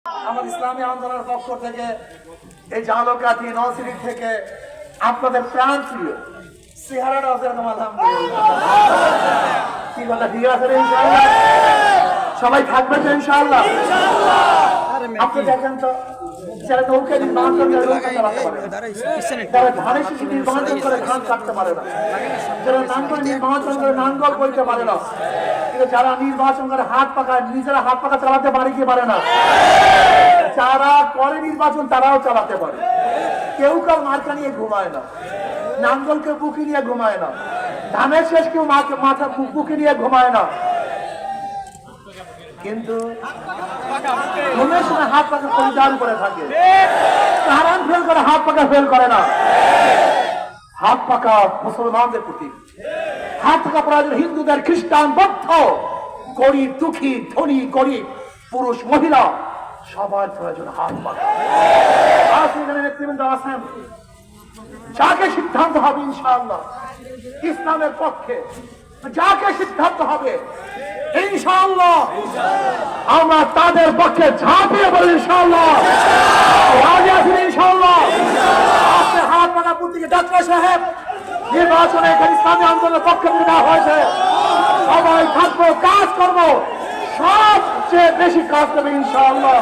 আমার ইসলামী আন্দোলনের পক্ষ থেকে এই জালকাঠি নরসিংদী থেকে আপনাদের প্রাণ প্রিয় চেহারাটা যেরকম আলহামদুলিল্লাহ কি কথা ঠিক আছে রে ইনশাআল্লাহ সবাই থাকবে তো ইনশাআল্লাহ আপনি দেখেন তো যারা নৌকা নির্মাণ করে নৌকা চালাতে পারে যারা ধানের শিশু নির্মাণ করে ধান কাটতে পারে না যারা নাঙ্গল নির্মাণ করে নাঙ্গল বইতে পারে না কিন্তু যারা নির্বাচন করে হাত পাকা নিজেরা হাত পাকা চালাতে পারে কি পারে না যারা করে নির্বাচন তারাও চালাতে পারে কেউ কাউ মার্কা নিয়ে ঘুমায় না নাঙ্গলকে বুকে নিয়ে ঘুমায় না ধানের শেষ কেউ মাথা বুকে নিয়ে ঘুমায় না কিন্তু ঘুমের সময় হাত পাকা পরিধান করে থাকে কারণ ফেল করে হাত পাকা ফেল করে না হাত পাকা মুসলমানদের প্রতি হাত পাকা প্রয়োজন হিন্দুদের খ্রিস্টান বৌদ্ধ গরিব দুঃখী ধনী গরিব পুরুষ মহিলা সবার প্রয়োজন হাত পাকা নেতৃবৃন্দ আছেন যাকে সিদ্ধান্ত হবে ইনশাআল্লাহ ইসলামের পক্ষে যাকে সিদ্ধান্ত হবে ইনশাআল্লাহ আমরা তাদের পক্ষে ঝাঁপিয়ে পড়ি ইনশাআল্লাহ রাজি আছেন ইনশাআল্লাহ আপনি হাত পাকা প্রতীকে ডাক্তার সাহেব নির্বাচনে ইসলামী আন্দোলনের পক্ষে দেওয়া হয়েছে সবাই থাকবো কাজ করবো সবচেয়ে বেশি কাজ করবে ইনশাআল্লাহ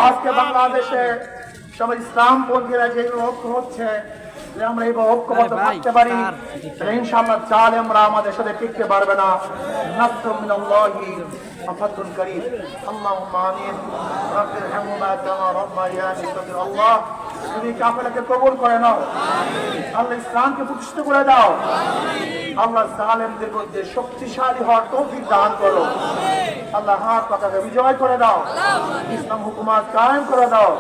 আজকে বাংলাদেশে সবাই ইসলাম পন্থীরা যে ঐক্য হচ্ছে আমরা এই ঐক্যবদ্ধ থাকতে পারি ইনশাআল্লাহ জালেমরা আমাদের সাথে টিকতে পারবে না নাসরুম মিনাল্লাহি ওয়া ফাতহুন কারীম আল্লাহুম্মা আমিন রাব্বির হামহুমা কামা রাব্বায়ানি সগীরা আল্লাহ তুমি কাফেরকে কবুল করে নাও আল্লাহ ইসলামকে প্রতিষ্ঠিত করে দাও আল্লাহ জালেমদের বিরুদ্ধে শক্তিশালী হওয়ার তৌফিক দান করো আল্লাহ হাত পাকাকে বিজয় করে দাও ইসলাম হুকুমত কায়েম করে দাও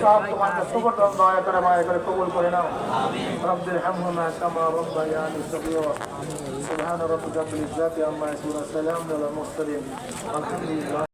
সব তোমাকে সুবর্ণ দয়া করে মায়া করে কবুল করে নাও রব্বির হামহুমা কামা রাব্বায়ানি সগীরা সুবহান রাব্বিকা বিল ইজ্জাতি আম্মা ইয়াসিফুন সালামুন আলাল মুরসালিন আলহামদুলিল্লাহ